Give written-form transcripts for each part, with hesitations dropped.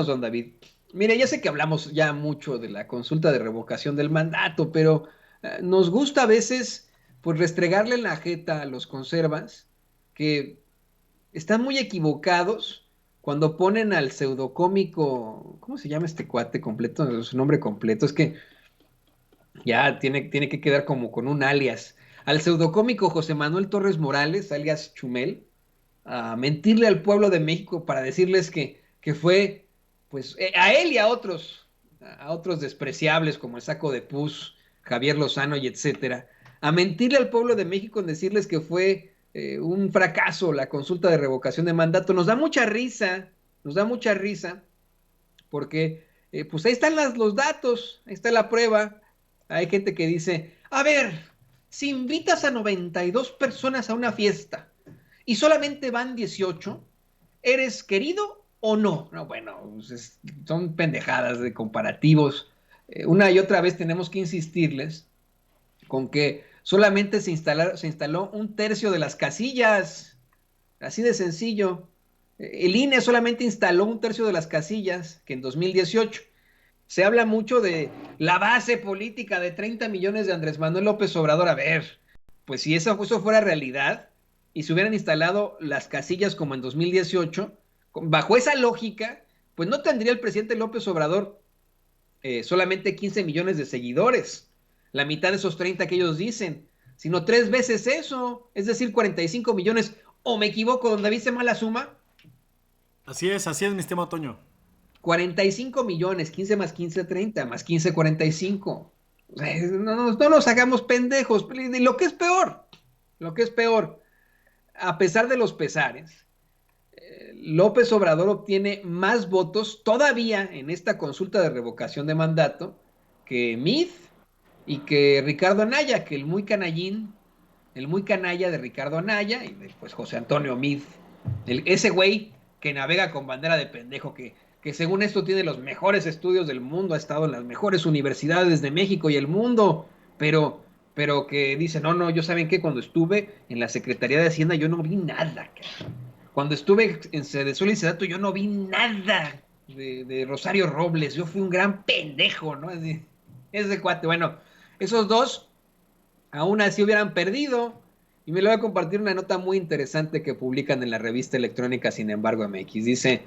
don David. Mire, ya sé que hablamos ya mucho de la consulta de revocación del mandato, pero nos gusta a veces pues restregarle en la jeta a los conservas que están muy equivocados cuando ponen al pseudocómico, ¿cómo se llama este cuate completo? Su nombre completo, es que ya tiene que quedar como con un alias. Al pseudocómico José Manuel Torres Morales, alias Chumel, a mentirle al pueblo de México para decirles que fue, pues, a él y a otros despreciables como el Saco de Pus, Javier Lozano y etcétera, a mentirle al pueblo de México en decirles que fue un fracaso la consulta de revocación de mandato. Nos da mucha risa, porque pues ahí están los datos, ahí está la prueba. Hay gente que dice, a ver, si invitas a 92 personas a una fiesta y solamente van 18, ¿eres querido o no? No, bueno, pues son pendejadas de comparativos. Una y otra vez tenemos que insistirles con que solamente se instaló un tercio de las casillas, así de sencillo. El INE solamente instaló un tercio de las casillas que en 2018. Se habla mucho de la base política de 30 millones de Andrés Manuel López Obrador. A ver, pues si eso fuera realidad y se hubieran instalado las casillas como en 2018, bajo esa lógica, pues no tendría el presidente López Obrador solamente 15 millones de seguidores, la mitad de esos 30 que ellos dicen, sino tres veces eso, es decir, 45 millones. ¿O me equivoco, donde viste mal la suma? Así es, mi estimado Toño. 45 millones, 15 más 15, 30, más 15, 45. O sea, no nos hagamos pendejos. Y lo que es peor, a pesar de los pesares, López Obrador obtiene más votos todavía en esta consulta de revocación de mandato que Mid y que Ricardo Anaya, que el muy canalla de Ricardo Anaya y pues José Antonio Mid, ese güey que navega con bandera de pendejo, que según esto tiene los mejores estudios del mundo, ha estado en las mejores universidades de México y el mundo, pero que dice, no, yo saben que cuando estuve en la Secretaría de Hacienda yo no vi nada, cara. Cuando estuve en Sedesol y Sedato, yo no vi nada de Rosario Robles. Yo fui un gran pendejo, ¿no? Ese cuate. Bueno, esos dos aún así hubieran perdido. Y me lo voy a compartir una nota muy interesante que publican en la revista electrónica Sin embargo MX. Dice,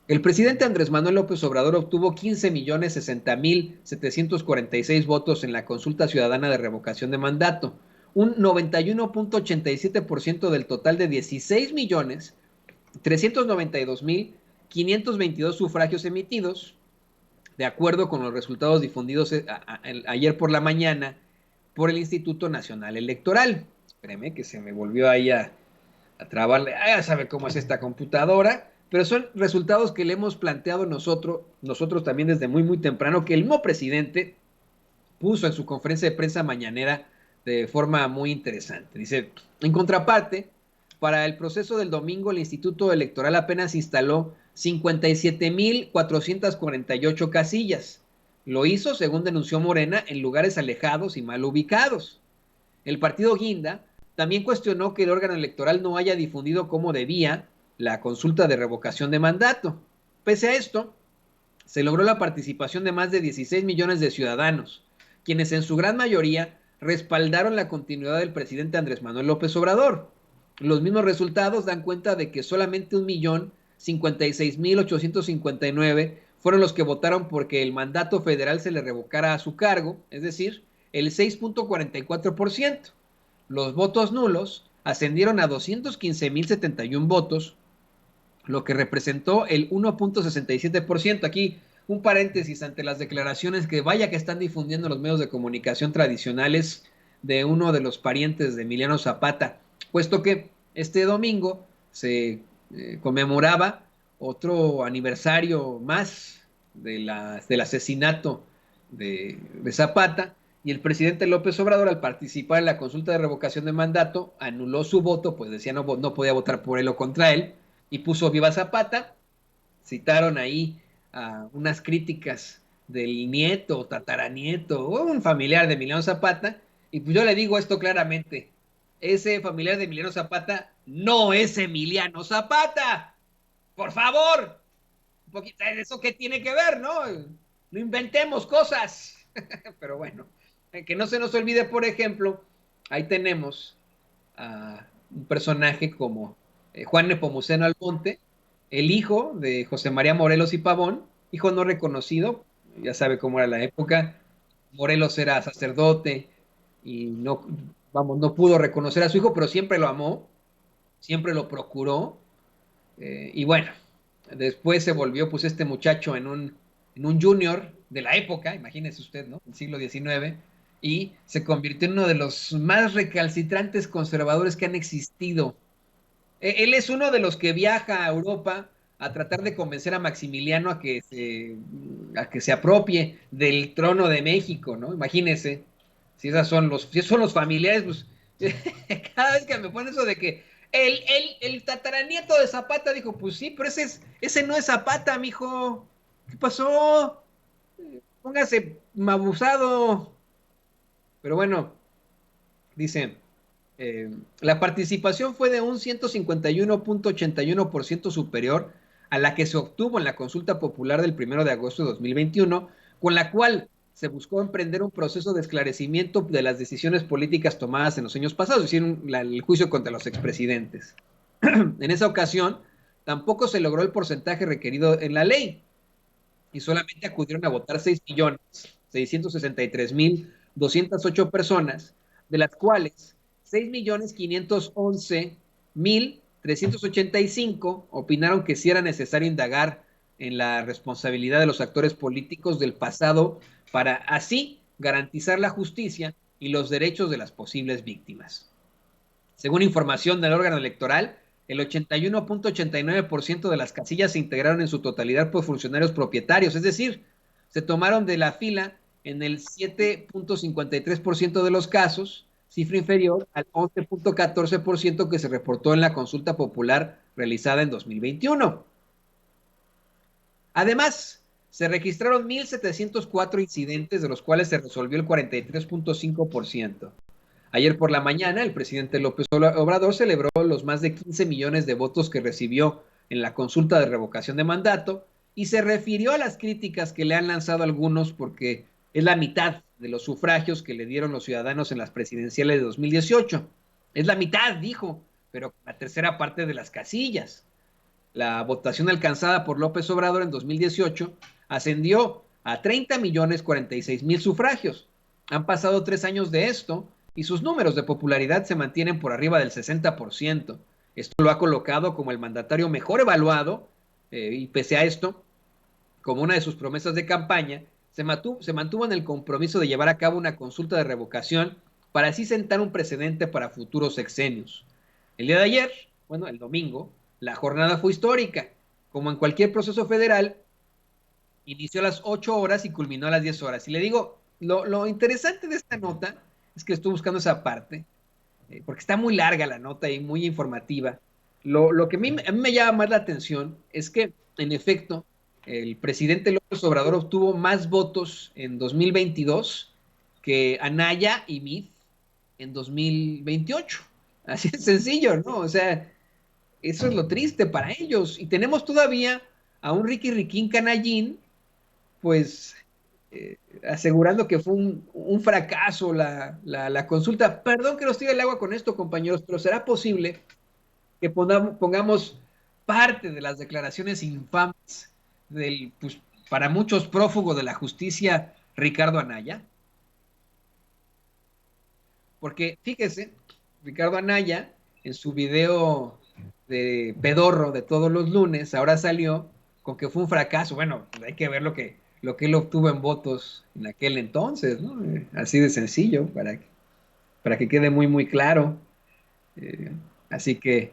el presidente Andrés Manuel López Obrador obtuvo 15.060.746 votos en la consulta ciudadana de revocación de mandato, un 91.87% del total de 16.392.522 sufragios emitidos, de acuerdo con los resultados difundidos ayer por la mañana por el Instituto Nacional Electoral. Espérame que se me volvió ahí a trabarle. Ya sabe cómo es esta computadora, pero son resultados que le hemos planteado nosotros también desde muy temprano, que el mismo presidente puso en su conferencia de prensa mañanera de forma muy interesante. Dice, en contraparte, para el proceso del domingo, el Instituto Electoral apenas instaló 57.448 casillas. Lo hizo, según denunció Morena, en lugares alejados y mal ubicados. El partido Guinda también cuestionó que el órgano electoral no haya difundido como debía la consulta de revocación de mandato. Pese a esto, se logró la participación de más de 16 millones de ciudadanos, quienes en su gran mayoría respaldaron la continuidad del presidente Andrés Manuel López Obrador. Los mismos resultados dan cuenta de que solamente 1.056.859 fueron los que votaron porque el mandato federal se le revocara a su cargo, es decir, el 6.44%. Los votos nulos ascendieron a 215.071 votos, lo que representó el 1.67%. Aquí un paréntesis ante las declaraciones que vaya que están difundiendo los medios de comunicación tradicionales de uno de los parientes de Emiliano Zapata, puesto que este domingo se conmemoraba otro aniversario más del asesinato de Zapata, y el presidente López Obrador, al participar en la consulta de revocación de mandato, anuló su voto, pues decía no podía votar por él o contra él, y puso Viva Zapata. Citaron ahí unas críticas del nieto o tataranieto o un familiar de Emiliano Zapata, y pues yo le digo esto claramente, ese familiar de Emiliano Zapata no es Emiliano Zapata, por favor, poquito, ¿eso qué tiene que ver, no? No inventemos cosas. Pero bueno, que no se nos olvide, por ejemplo, ahí tenemos a un personaje como Juan Nepomuceno Almonte, el hijo de José María Morelos y Pavón, hijo no reconocido, ya sabe cómo era la época. Morelos era sacerdote y no, vamos, no pudo reconocer a su hijo, pero siempre lo amó, siempre lo procuró. Y bueno, después se volvió pues este muchacho en un junior de la época, imagínese usted, ¿no? El siglo XIX, y se convirtió en uno de los más recalcitrantes conservadores que han existido. Él es uno de los que viaja a Europa a tratar de convencer a Maximiliano a que se apropie del trono de México, ¿no? Imagínese, si esos son los familiares, pues cada vez que me ponen eso de que el tataranieto de Zapata dijo, pues sí, pero ese no es Zapata, mijo. ¿Qué pasó? Póngase abusado. Pero bueno, dice, la participación fue de un 151.81% superior a la que se obtuvo en la consulta popular del 1 de agosto de 2021, con la cual se buscó emprender un proceso de esclarecimiento de las decisiones políticas tomadas en los años pasados, es decir, el juicio contra los expresidentes. En esa ocasión, tampoco se logró el porcentaje requerido en la ley y solamente acudieron a votar 6.663.208 personas, de las cuales 6.511.385 opinaron que sí era necesario indagar en la responsabilidad de los actores políticos del pasado para así garantizar la justicia y los derechos de las posibles víctimas. Según información del órgano electoral, el 81.89% de las casillas se integraron en su totalidad por funcionarios propietarios, es decir, se tomaron de la fila en el 7.53% de los casos, cifra inferior al 11.14% que se reportó en la consulta popular realizada en 2021. Además, se registraron 1.704 incidentes, de los cuales se resolvió el 43.5%. Ayer por la mañana, el presidente López Obrador celebró los más de 15 millones de votos que recibió en la consulta de revocación de mandato y se refirió a las críticas que le han lanzado algunos porque es la mitad de los sufragios que le dieron los ciudadanos en las presidenciales de 2018. Es la mitad, dijo, pero la tercera parte de las casillas. La votación alcanzada por López Obrador en 2018 ascendió a 30.046.000 sufragios. Han pasado 3 años de esto y sus números de popularidad se mantienen por arriba del 60%. Esto lo ha colocado como el mandatario mejor evaluado y pese a esto, como una de sus promesas de campaña, se mantuvo en el compromiso de llevar a cabo una consulta de revocación para así sentar un precedente para futuros sexenios. El día de ayer, bueno, el domingo, la jornada fue histórica. Como en cualquier proceso federal, inició a las 8 horas y culminó a las 10 horas. Y le digo, lo interesante de esta nota es que estoy buscando esa parte, porque está muy larga la nota y muy informativa. Lo que a mí me llama más la atención es que, en efecto, el presidente López Obrador obtuvo más votos en 2022 que Anaya y Mid en 2028. Así de sencillo, ¿no? O sea, eso es lo triste para ellos. Y tenemos todavía a un Ricky Riquín Canallín, pues asegurando que fue un fracaso la consulta. Perdón que nos tire el agua con esto, compañeros, pero ¿será posible que pongamos parte de las declaraciones infames del, pues, para muchos prófugo de la justicia, Ricardo Anaya? Porque fíjese, Ricardo Anaya, en su video de pedorro de todos los lunes, ahora salió con que fue un fracaso. Bueno, hay que ver lo que él obtuvo en votos en aquel entonces, ¿no? Así de sencillo, para que quede muy, muy claro. Eh, así que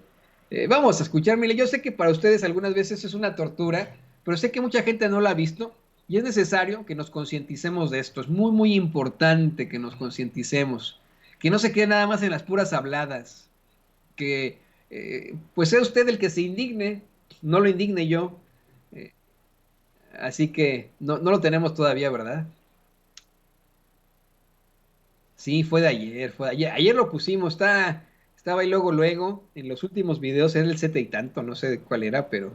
vamos a escuchar, mire, yo sé que para ustedes algunas veces es una tortura, pero sé que mucha gente no la ha visto y es necesario que nos concienticemos de esto. Es muy, muy importante que nos concienticemos, que no se quede nada más en las puras habladas, que pues sea usted el que se indigne, no lo indigne yo. Eh, Así que no lo tenemos todavía, ¿verdad? Sí, fue de ayer, fue de ayer. Ayer lo pusimos, estaba ahí luego, en los últimos videos era el 7 y tanto, no sé cuál era, pero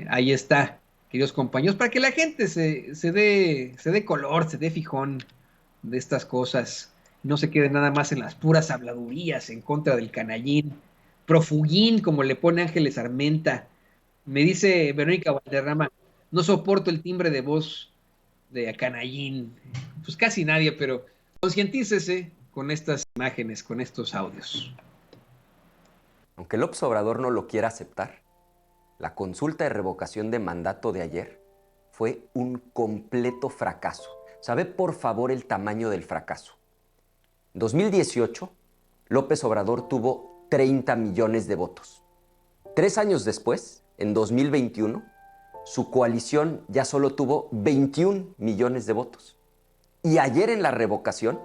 ahí está. queridos compañeros, para que la gente se dé color, se dé fijón de estas cosas, no se quede nada más en las puras habladurías en contra del canallín, profuguín, como le pone Ángeles Armenta. Me dice Verónica Valderrama, no soporto el timbre de voz de canallín. Pues casi nadie, pero concientícese con estas imágenes, con estos audios. Aunque López Obrador no lo quiera aceptar, la consulta de revocación de mandato de ayer fue un completo fracaso. ¿Sabe por favor el tamaño del fracaso? En 2018, López Obrador tuvo 30 millones de votos. 3 años después, en 2021, su coalición ya solo tuvo 21 millones de votos. Y ayer en la revocación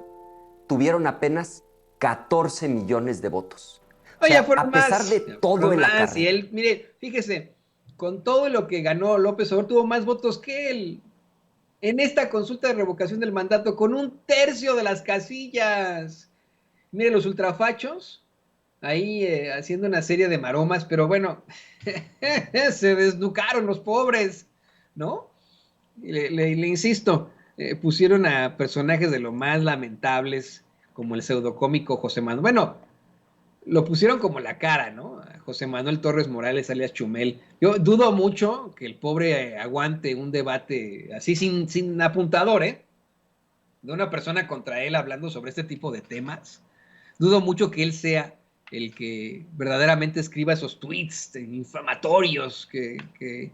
tuvieron apenas 14 millones de votos. O Oye, sea, fueron a pesar más, de todo el acarreo. y él, mire, fíjese, con todo lo que ganó López Obrador, tuvo más votos que él en esta consulta de revocación del mandato, con 1/3 de las casillas. Mire, los ultrafachos, ahí haciendo una serie de maromas, pero bueno, se desnucaron los pobres, ¿no? Le insisto, pusieron a personajes de lo más lamentables, como el pseudocómico José Manuel. Bueno, lo pusieron como la cara, ¿no? A José Manuel Torres Morales, alias Chumel. Yo dudo mucho que el pobre aguante un debate así sin apuntador, ¿eh? De una persona contra él hablando sobre este tipo de temas. Dudo mucho que él sea el que verdaderamente escriba esos tweets inflamatorios que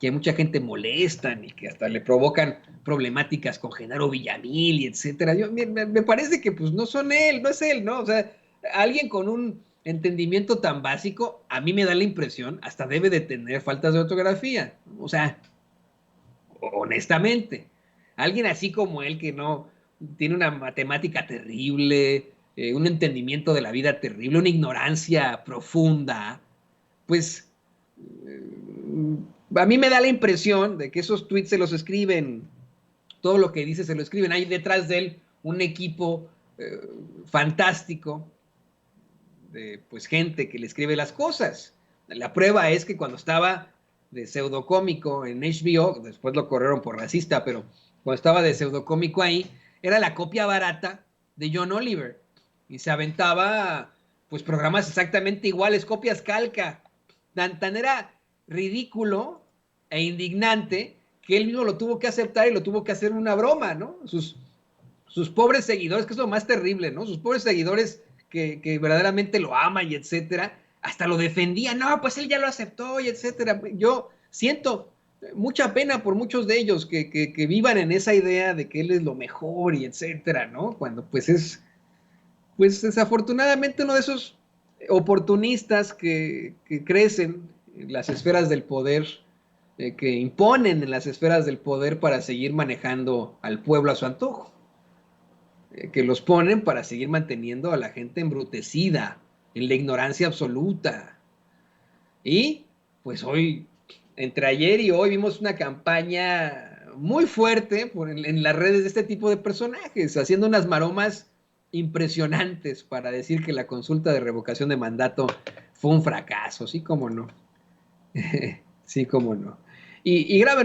a mucha gente molestan y que hasta le provocan problemáticas con Genaro Villamil y etcétera. Me parece que pues no son él, no es él, ¿no? O sea, alguien con un entendimiento tan básico, a mí me da la impresión, hasta debe de tener faltas de ortografía. O sea, honestamente, alguien así como él que no tiene una matemática terrible, un entendimiento de la vida terrible, una ignorancia profunda, pues a mí me da la impresión de que esos tweets se los escriben, todo lo que dice se lo escriben, hay detrás de él un equipo fantástico de pues gente que le escribe las cosas. La prueba es que cuando estaba de pseudocómico en HBO, después lo corrieron por racista, pero cuando estaba de pseudocómico ahí, era la copia barata de John Oliver. Y se aventaba pues programas exactamente iguales, copias calca. Tan era ridículo e indignante que él mismo lo tuvo que aceptar y lo tuvo que hacer una broma, ¿no? Sus pobres seguidores, que es lo más terrible, ¿no? Sus pobres seguidores que verdaderamente lo aman y etcétera, hasta lo defendían, no, pues él ya lo aceptó y etcétera. Yo siento mucha pena por muchos de ellos que vivan en esa idea de que él es lo mejor y etcétera, ¿no? Cuando pues es, pues desafortunadamente uno de esos oportunistas que crecen en las esferas del poder, que imponen en las esferas del poder para seguir manejando al pueblo a su antojo, que los ponen para seguir manteniendo a la gente embrutecida, en la ignorancia absoluta. Y pues hoy, entre ayer y hoy, vimos una campaña muy fuerte en las redes de este tipo de personajes, haciendo unas maromas impresionantes para decir que la consulta de revocación de mandato fue un fracaso, sí, cómo no. Sí, cómo no. Y grave